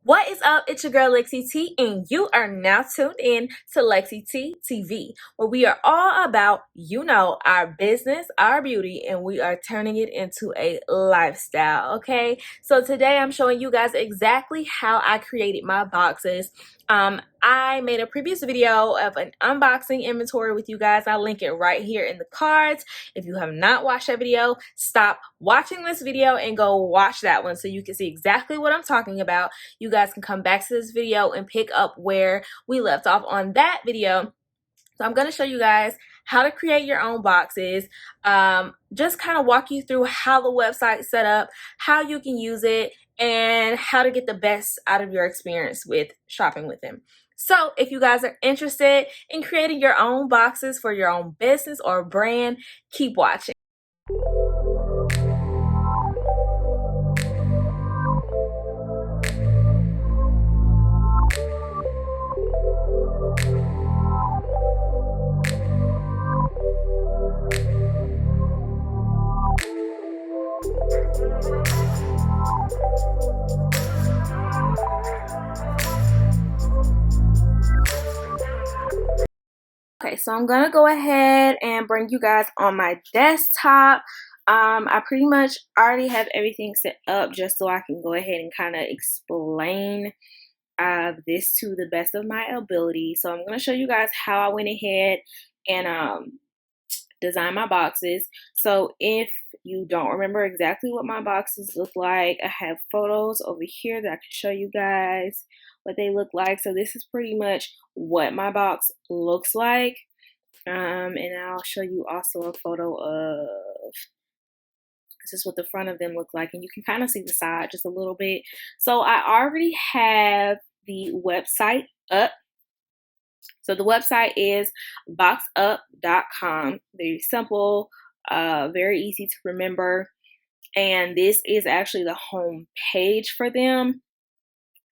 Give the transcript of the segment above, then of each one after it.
What is up? It's your girl Lexi T, and you are now tuned in to Lexi T TV, where we are all about, our business, our beauty, and we are turning it into a lifestyle. Okay, so today I'm showing you guys exactly how I created my boxes. I made a previous video of an unboxing inventory with you guys. I'll link it right here in the cards. If you have not watched that video, stop watching this video and go watch that one so you can see exactly what I'm talking about. You guys can come back to this video and pick up where we left off on that video. So I'm going to show you guys how to create your own boxes, just kind of walk you through how the website's set up, how you can use it, and how to get the best out of your experience with shopping with them. So if you guys are interested in creating your own boxes for your own business or brand, keep watching. Okay, so I'm gonna go ahead and bring you guys on my desktop. I pretty much already have everything set up just so I can go ahead and kind of explain this to the best of my ability. So I'm gonna show you guys how I went ahead and design my boxes. So if you don't remember exactly what my boxes look like, I have photos over here that I can show you guys what they look like. So this is pretty much what my box looks like. And I'll show you also a photo of this is what the front of them look like, and you can kind of see the side just a little bit. So I already have the website up. So the website is boxup.com. Very simple, very easy to remember. And this is actually the home page for them.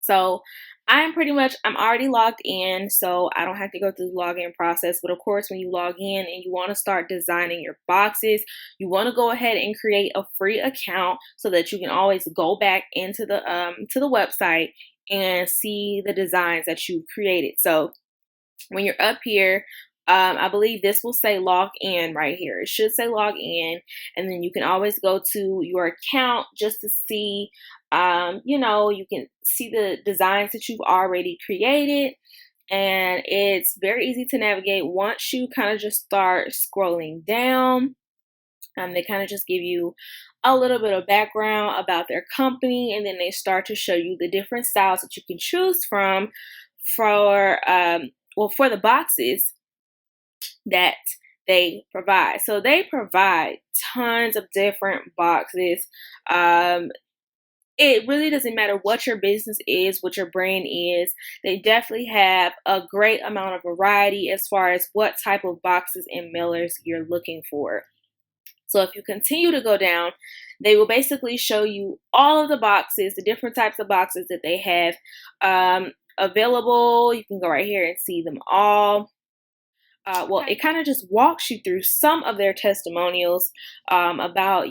So I'm already logged in, so I don't have to go through the login process. But of course, when you log in and you want to start designing your boxes, you want to go ahead and create a free account so that you can always go back into the to the website and see the designs that you've created. So when you're up here, I believe this will say log in right here. It should say log in, and then you can always go to your account just to see, you can see the designs that you've already created, and it's very easy to navigate once you kind of just start scrolling down. They kind of just give you a little bit of background about their company, and then they start to show you the different styles that you can choose from for the boxes that they provide. So they provide tons of different boxes. It really doesn't matter what your business is, what your brand is. They definitely have a great amount of variety as far as what type of boxes and mailers you're looking for. So if you continue to go down, they will basically show you all of the boxes, the different types of boxes that they have available. You can go right here and see them all. It kind of just walks you through some of their testimonials about,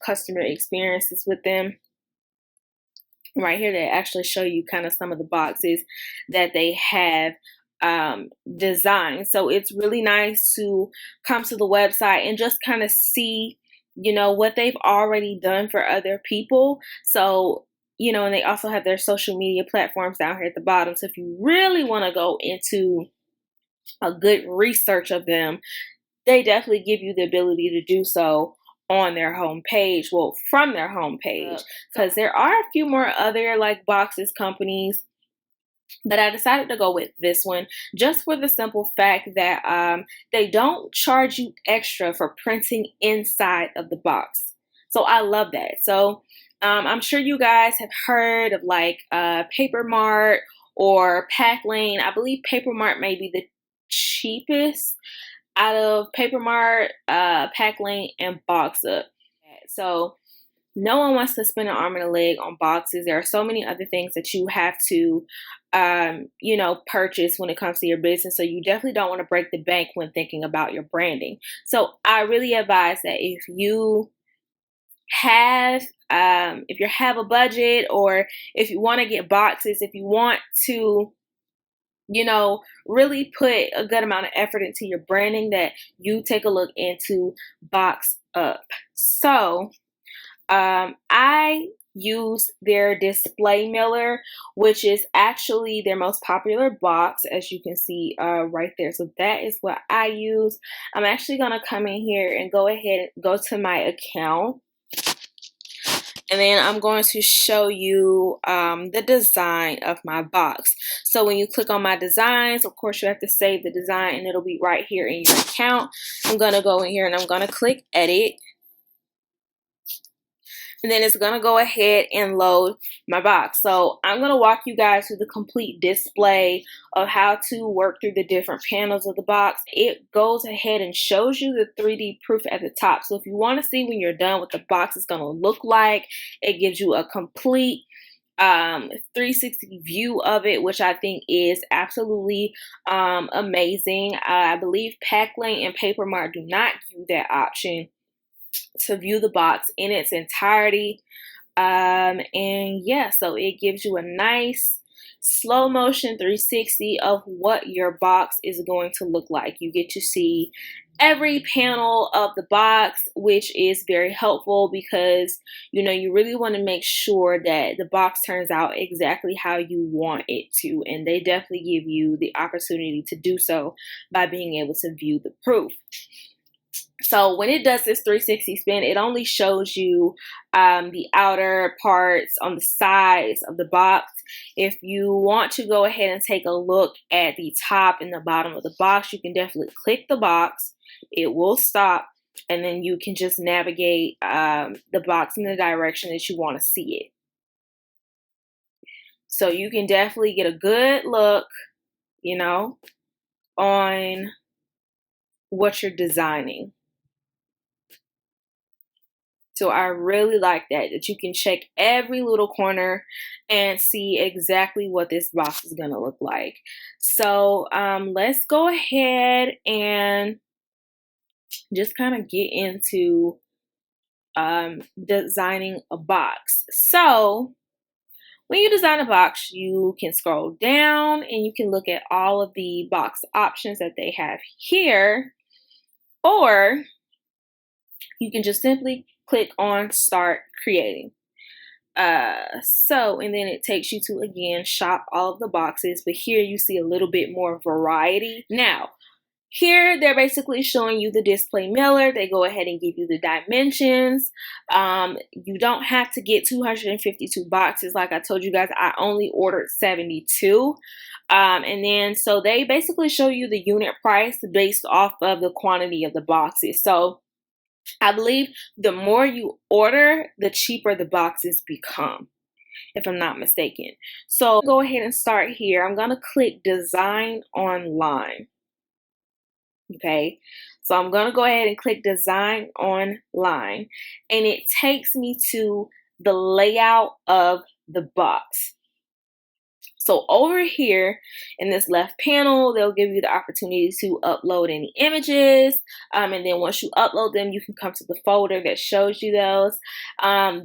customer experiences with them. Right here, they actually show you kind of some of the boxes that they have designed. So it's really nice to come to the website and just kind of see, what they've already done for other people. So, and they also have their social media platforms down here at the bottom. So if you really want to go into a good research of them, they definitely give you the ability to do so on their home page, from their home page, because there are a few more other boxes companies, but I decided to go with this one just for the simple fact that they don't charge you extra for printing inside of the box. So I love that. So I'm sure you guys have heard of Paper Mart or Pack Lane. I believe Paper Mart may be the cheapest out of Paper Mart, Pack Lane, and Box Up. So no one wants to spend an arm and a leg on boxes. There are so many other things that you have to, purchase when it comes to your business. So you definitely don't want to break the bank when thinking about your branding. So I really advise that if you have, if you have a budget, or if you want to get boxes, if you want to, you know, really put a good amount of effort into your branding, that you take a look into Box Up. So I use their display mailer, which is actually their most popular box, as you can see right there. So that is what I use. I'm actually going to come in here and go ahead and go to my account. And then I'm going to show you the design of my box. So when you click on my designs, of course you have to save the design, and it'll be right here in your account. I'm going to go in here and I'm going to click edit. And then it's going to go ahead and load my box. So I'm going to walk you guys through the complete display of how to work through the different panels of the box. It goes ahead and shows you the 3D proof at the top. So if you want to see when you're done what the box is going to look like, it gives you a complete 360 view of it, which I think is absolutely amazing. I believe Packlane and Papermart do not give you that option to view the box in its entirety. And yeah, so it gives you a nice slow motion 360 of what your box is going to look like. You get to see every panel of the box, which is very helpful because, you know, you really want to make sure that the box turns out exactly how you want it to, and they definitely give you the opportunity to do so by being able to view the proof. So when it does this 360 spin, it only shows you the outer parts on the sides of the box. If you want to go ahead and take a look at the top and the bottom of the box, you can definitely click the box. It will stop, and then you can just navigate the box in the direction that you want to see it. So you can definitely get a good look, you know, on what you're designing. So I really like that you can check every little corner and see exactly what this box is going to look like. So let's go ahead and just kind of get into designing a box. So when you design a box, you can scroll down and you can look at all of the box options that they have here, or you can just simply click on Start Creating. And then it takes you to, again, shop all of the boxes, but here you see a little bit more variety. Now, here they're basically showing you the display mailer. They go ahead and give you the dimensions. You don't have to get 252 boxes. Like I told you guys, I only ordered 72. And then so they basically show you the unit price based off of the quantity of the boxes. So I believe the more you order, the cheaper the boxes become, if I'm not mistaken. So go ahead and start here. I'm going to click Design Online. Okay, so I'm going to go ahead and click Design Online, and it takes me to the layout of the box. So over here in this left panel, they'll give you the opportunity to upload any images. And then once you upload them, you can come to the folder that shows you those.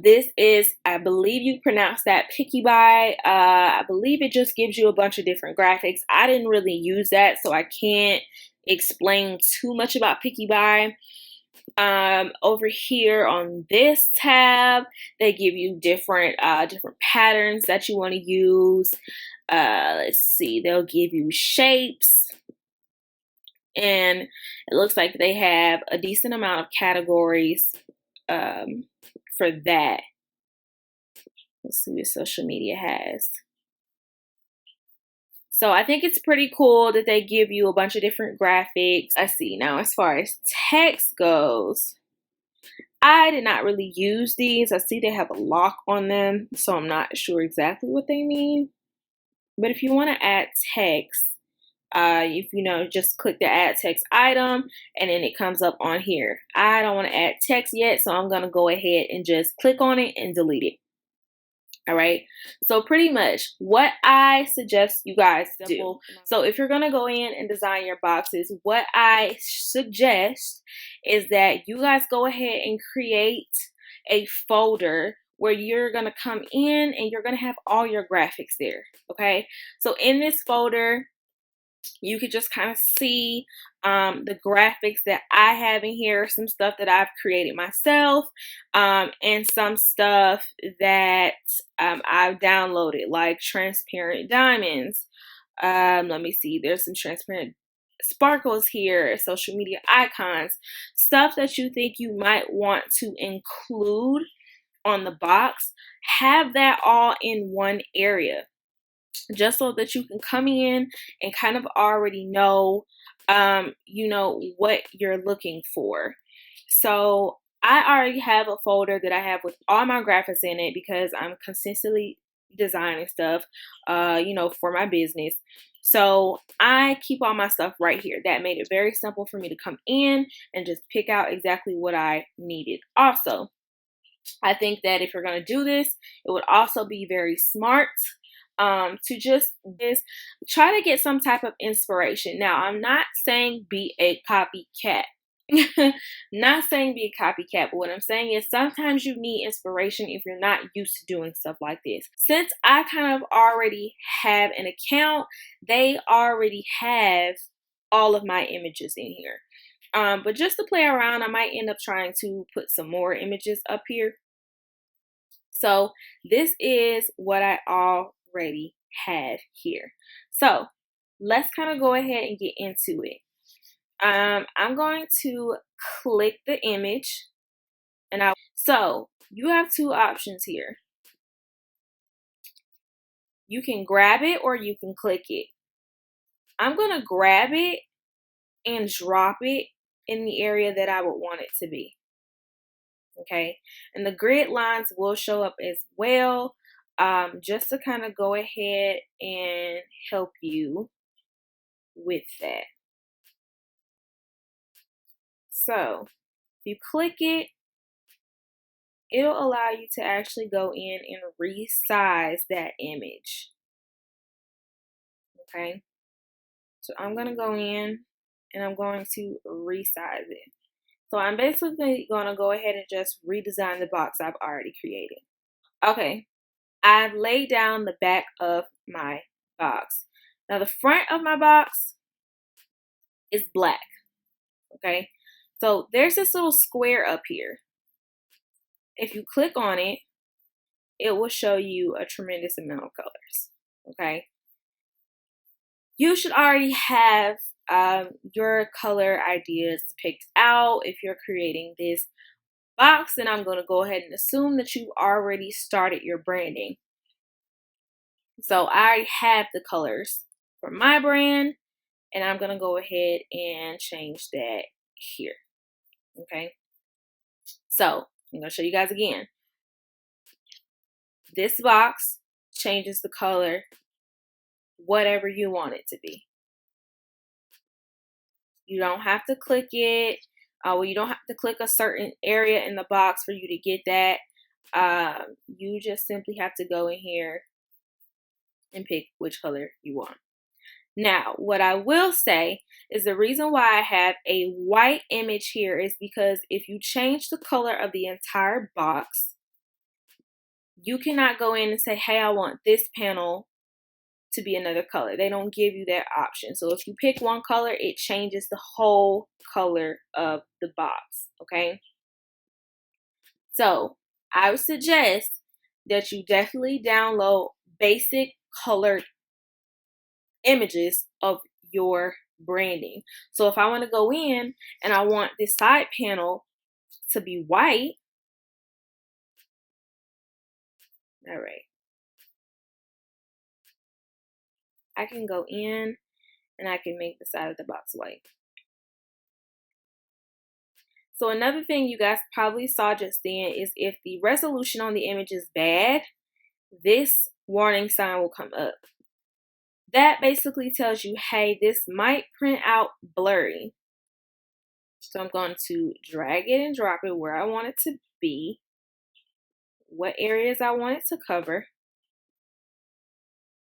This is, I believe you pronounce that Picky Buy. I believe it just gives you a bunch of different graphics. I didn't really use that, so I can't explain too much about Picky Buy. Over here on this tab, they give you different patterns that you want to use. Let's see, they'll give you shapes, and it looks like they have a decent amount of categories for that. Let's see what social media has. So I think it's pretty cool that they give you a bunch of different graphics. I see. Now, as far as text goes, I did not really use these. I see they have a lock on them, so I'm not sure exactly what they mean. But if you want to add text, if you know, just click the add text item, and then it comes up on here. I don't want to add text yet, so I'm going to go ahead and just click on it and delete it. All right, so pretty much what I suggest you guys do. So if you're going to go in and design your boxes, what I suggest is that you guys go ahead and create a folder where you're going to come in and you're going to have all your graphics there. Okay, so in this folder, you could just kind of see the graphics that I have in here, some stuff that I've created myself, and some stuff that I've downloaded, like transparent diamonds. Let me see, there's some transparent sparkles here, social media icons, stuff that you think you might want to include on the box. Have that all in one area, just so that you can come in and kind of already know, what you're looking for. So I already have a folder that I have with all my graphics in it because I'm consistently designing stuff, for my business. So I keep all my stuff right here. That made it very simple for me to come in and just pick out exactly what I needed. Also, I think that if you're going to do this, it would also be very smart to just try to get some type of inspiration. Now, I'm not saying be a copycat. Not saying be a copycat, but what I'm saying is sometimes you need inspiration if you're not used to doing stuff like this. Since I kind of already have an account, they already have all of my images in here. But just to play around, I might end up trying to put some more images up here. So this is what I already have here. So let's kind of go ahead and get into it. I'm going to click the image, so you have two options here. You can grab it or you can click it. I'm going to grab it and drop it in the area that I would want it to be. Okay, and the grid lines will show up as well, just to kind of go ahead and help you with that. So if you click it, it'll allow you to actually go in and resize that image. Okay, so I'm going to go in and I'm going to resize it. So I'm basically going to go ahead and just redesign the box I've already created. Okay, I've laid down the back of my box. Now the front of my box is black. Okay, so there's this little square up here. If you click on it, it will show you a tremendous amount of colors. Okay, you should already have your color ideas picked out. If you're creating this box, then I'm going to go ahead and assume that you've already started your branding. So I already have the colors for my brand, and I'm going to go ahead and change that here. Okay, so I'm going to show you guys again. This box changes the color whatever you want it to be. You don't have to click it. You don't have to click a certain area in the box for you to get that. You just simply have to go in here and pick which color you want. Now, what I will say is the reason why I have a white image here is because if you change the color of the entire box, you cannot go in and say, hey, I want this panel to be another color. They don't give you that option. So if you pick one color, it changes the whole color of the box. Okay, so I would suggest that you definitely download basic colored images of your branding. So if I want to go in and I want this side panel to be white, all right, I can go in and I can make the side of the box white. So another thing you guys probably saw just then is if the resolution on the image is bad, this warning sign will come up. That basically tells you, hey, this might print out blurry. So I'm going to drag it and drop it where I want it to be, what areas I want it to cover,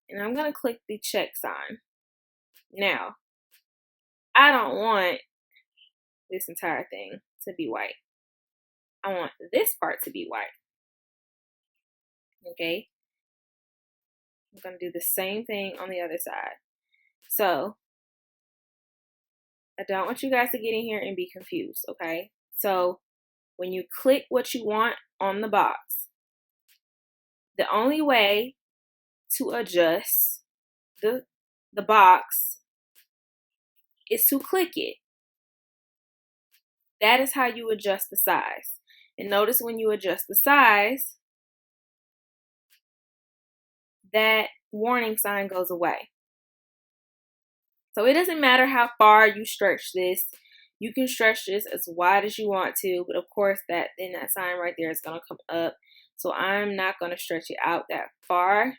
and I'm going to click the check sign. Now, I don't want this entire thing to be white. I want this part to be white. Okay. I'm going to do the same thing on the other side. So I don't want you guys to get in here and be confused, okay? So when you click what you want on the box, the only way to adjust the box is to click it. That is how you adjust the size. And notice when you adjust the size, that warning sign goes away. So it doesn't matter how far you stretch this. You can stretch this as wide as you want to, but of course that sign right there is going to come up. So I'm not going to stretch it out that far.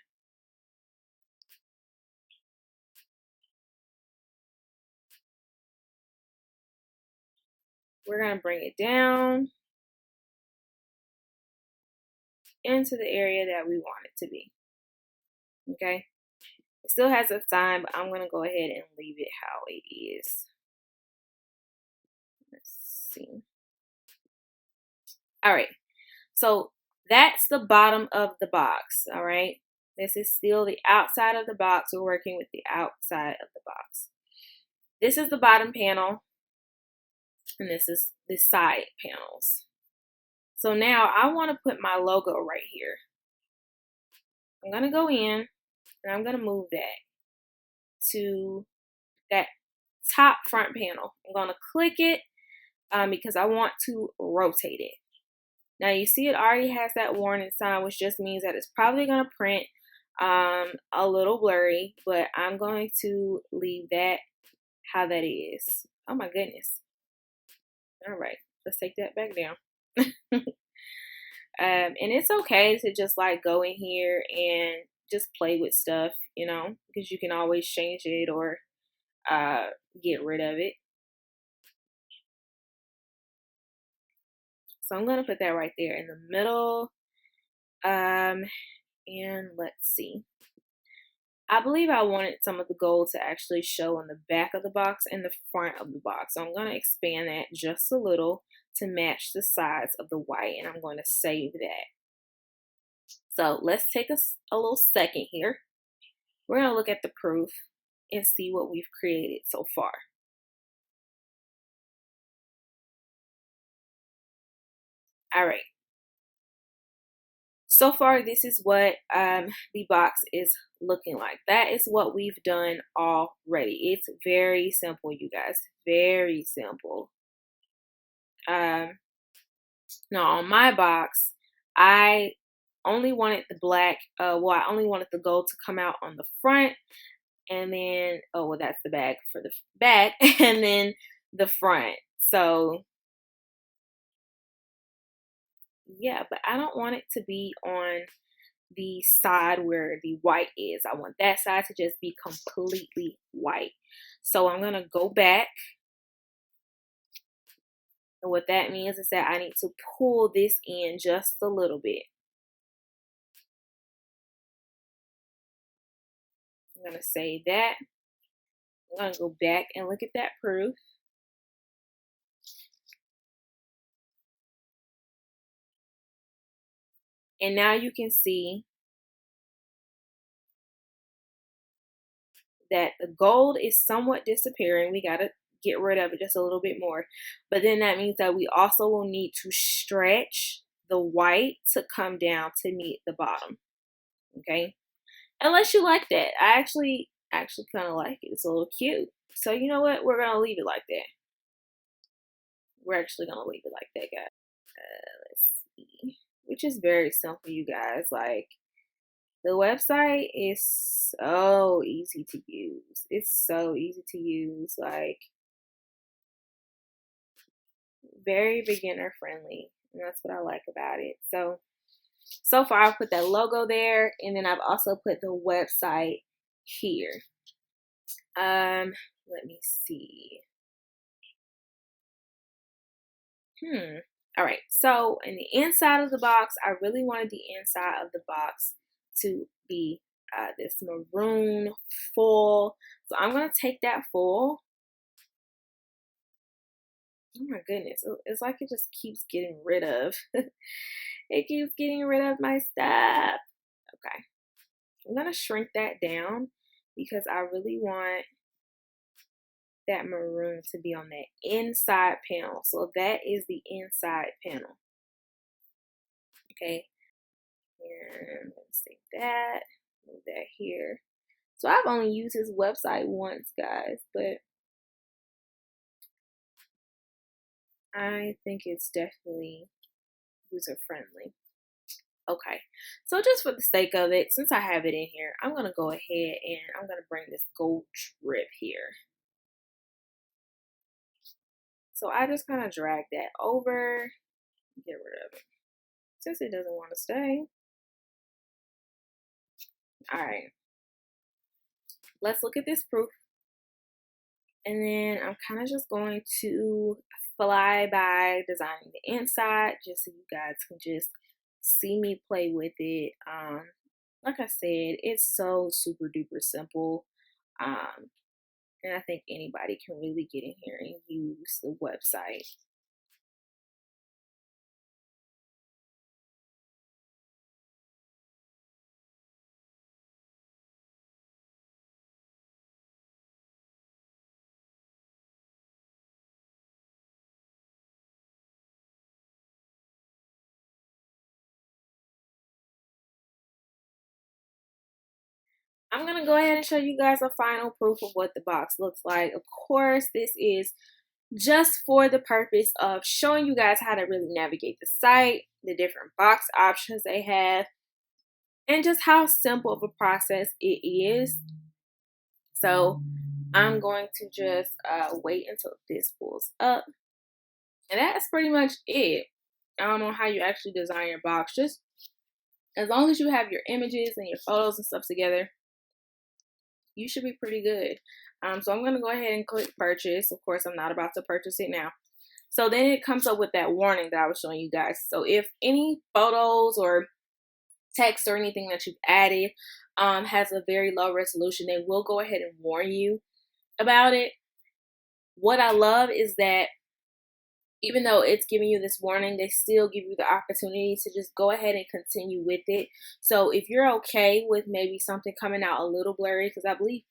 We're going to bring it down into the area that we want it to be. Okay. It still has a sign, but I'm going to go ahead and leave it how it is. Let's see. All right. So that's the bottom of the box. All right. This is still the outside of the box. We're working with the outside of the box. This is the bottom panel, and this is the side panels. So now I want to put my logo right here. I'm going to go in and I'm going to move that to that top front panel. I'm going to click it because I want to rotate it. Now you see it already has that warning sign, which just means that it's probably going to print a little blurry, but I'm going to leave that how that is. Oh my goodness. All right, let's take that back down. And it's okay to just like go in here and just play with stuff, you know, because you can always change it or get rid of it. So I'm going to put that right there in the middle. And let's see. I believe I wanted some of the gold to actually show on the back of the box and the front of the box. So I'm going to expand that just a little to match the size of the white, and I'm going to save that. So let's take a little second here. We're going to look at the proof and see what we've created so far. All right. So far, this is what the box is looking like. That is what we've done already. It's very simple, you guys. Very simple. Now, on my box, I only wanted the black. I only wanted the gold to come out on the front. And then, oh, well, that's the bag for the back. And then the front. So yeah, but I don't want it to be on the side where the white is. I want that side to just be completely white. So I'm going to go back. And what that means is that I need to pull this in just a little bit. I'm going to save that. I'm going to go back and look at that proof. And now you can see that the gold is somewhat disappearing. We got to get rid of it just a little bit more. But then that means that we also will need to stretch the white to come down to meet the bottom. Okay? Unless you like that. I actually kind of like it. It's a little cute. So you know what? We're going to leave it like that. We're actually going to leave it like that, guys. Let's see. Which is very simple, you guys. Like, the website is so easy to use. It's so easy to use. Like, very beginner friendly. And that's what I like about it. So far I've put that logo there. And then I've also put the website here. Let me see. All right, so in the inside of the box, I really wanted the inside of the box to be this maroon foil. So I'm going to take that foil Oh my goodness. It's like it just keeps getting rid of. It keeps getting rid of my stuff. Okay. I'm going to shrink that down because I really want that maroon to be on that inside panel. So that is the inside panel. Okay. And let's take that. Move that here. So I've only used his website once, guys, but I think it's definitely user friendly. Okay, so just for the sake of it, since I have it in here, I'm going to go ahead and I'm going to bring this gold strip here. So I just kind of drag that over, get rid of it, since it doesn't want to stay. All right, let's look at this proof. And then I'm kind of just going to fly by designing the inside just so you guys can just see me play with it. Like I said, it's so super duper simple. And I think anybody can really get in here and use the website. I'm going to go ahead and show you guys a final proof of what the box looks like. Of course, this is just for the purpose of showing you guys how to really navigate the site, the different box options they have, and just how simple of a process it is. So I'm going to just wait until this pulls up. And that's pretty much it. I don't know how you actually design your box. Just as long as you have your images and your photos and stuff together, you should be pretty good. So I'm going to go ahead and click purchase. Of course, I'm not about to purchase it now. So then it comes up with that warning that I was showing you guys. So if any photos or text or anything that you've added has a very low resolution, they will go ahead and warn you about it. What I love is that even though it's giving you this warning, they still give you the opportunity to just go ahead and continue with it. So if you're okay with maybe something coming out a little blurry, because I believe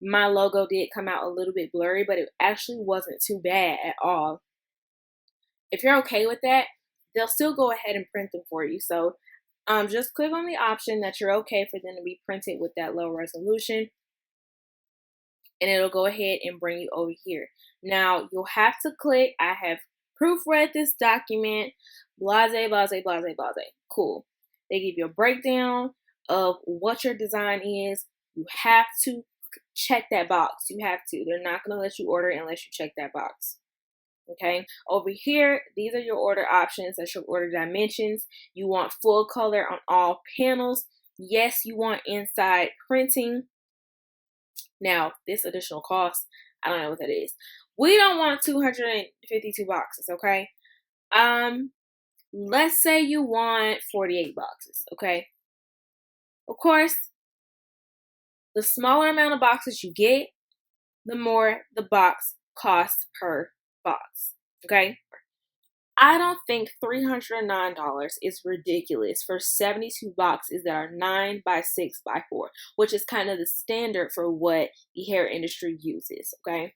my logo did come out a little bit blurry, but it actually wasn't too bad at all. If you're okay with that, they'll still go ahead and print them for you. So just click on the option that you're okay for them to be printed with that low resolution, and it'll go ahead and bring you over here. Now you'll have to click, I have proofread this document, blase, blase, blase, blase. Cool. They give you a breakdown of what your design is. You have to check that box. You have to. They're not going to let you order unless you check that box. Okay, over here, these are your order options. That's your order dimensions. You want full color on all panels. Yes, you want inside printing. Now, this additional cost, I don't know what that is. We don't want 252 boxes, okay? Let's say you want 48 boxes, okay? Of course, the smaller amount of boxes you get, the more the box costs per box, okay? I don't think $309 is ridiculous for 72 boxes that are 9 by 6 by 4, which is kind of the standard for what the hair industry uses, okay?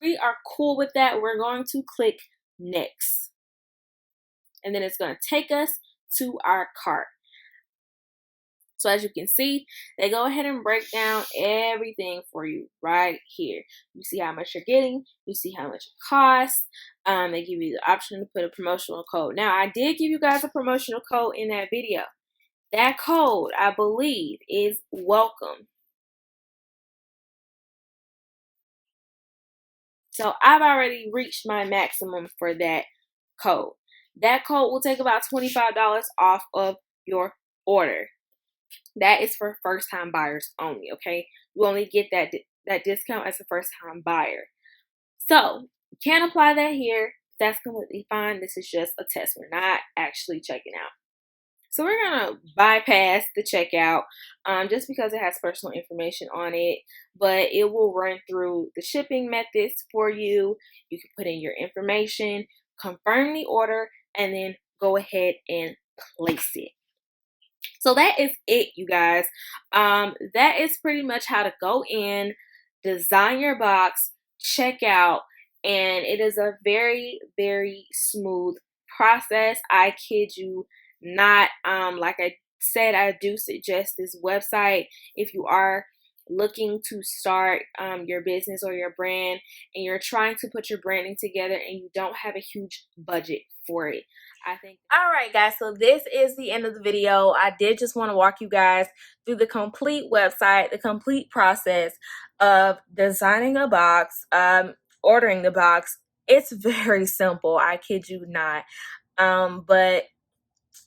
We are cool with that. We're going to click next. And then it's going to take us to our cart. So as you can see, they go ahead and break down everything for you right here. You see how much you're getting. You see how much it costs. They give you the option to put a promotional code. Now, I did give you guys a promotional code in that video. That code, I believe, is welcome. So I've already reached my maximum for that code. That code will take about $25 off of your order. That is for first-time buyers only, okay? You only get that discount as a first-time buyer. So, you can't apply that here. That's completely fine. This is just a test. We're not actually checking out. So we're gonna bypass the checkout just because it has personal information on it, but it will run through the shipping methods for you. You can put in your information, confirm the order, and then go ahead and place it. So that is it, you guys. That is pretty much how to go in, design your box, check out, and it is a very, very smooth process. I kid you not. Like I said, I do suggest this website if you are looking to start your business or your brand and you're trying to put your branding together and you don't have a huge budget for it. I think. All right, guys, so this is the end of the video. I did just want to walk you guys through the complete website, the complete process of designing a box, ordering the box. It's very simple, I kid you not. But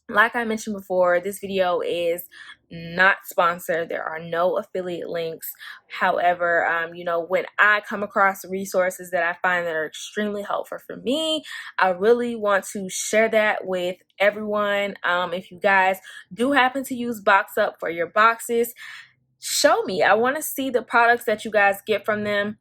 like I mentioned before, this video is not sponsored. There are no affiliate links. However, you know, when I come across resources that I find that are extremely helpful for me, I really want to share that with everyone. If you guys do happen to use BoxUp for your boxes, show me. I want to see the products that you guys get from them.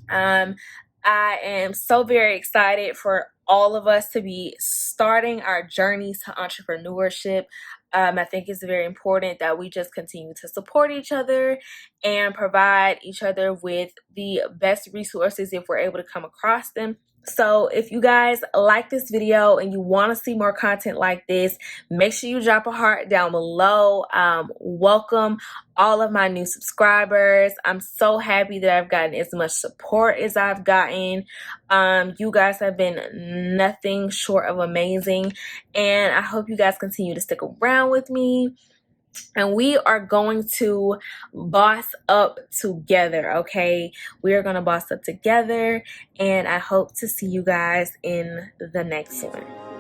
I am so very excited for all of us to be starting our journeys to entrepreneurship. I think it's very important that we just continue to support each other and provide each other with the best resources if we're able to come across them. So if you guys like this video and you want to see more content like this, make sure you drop a heart down below. Welcome all of my new subscribers. I'm so happy that I've gotten as much support as I've gotten. You guys have been nothing short of amazing, and I hope you guys continue to stick around with me. And we are going to boss up together, okay? We are going to boss up together, and I hope to see you guys in the next one.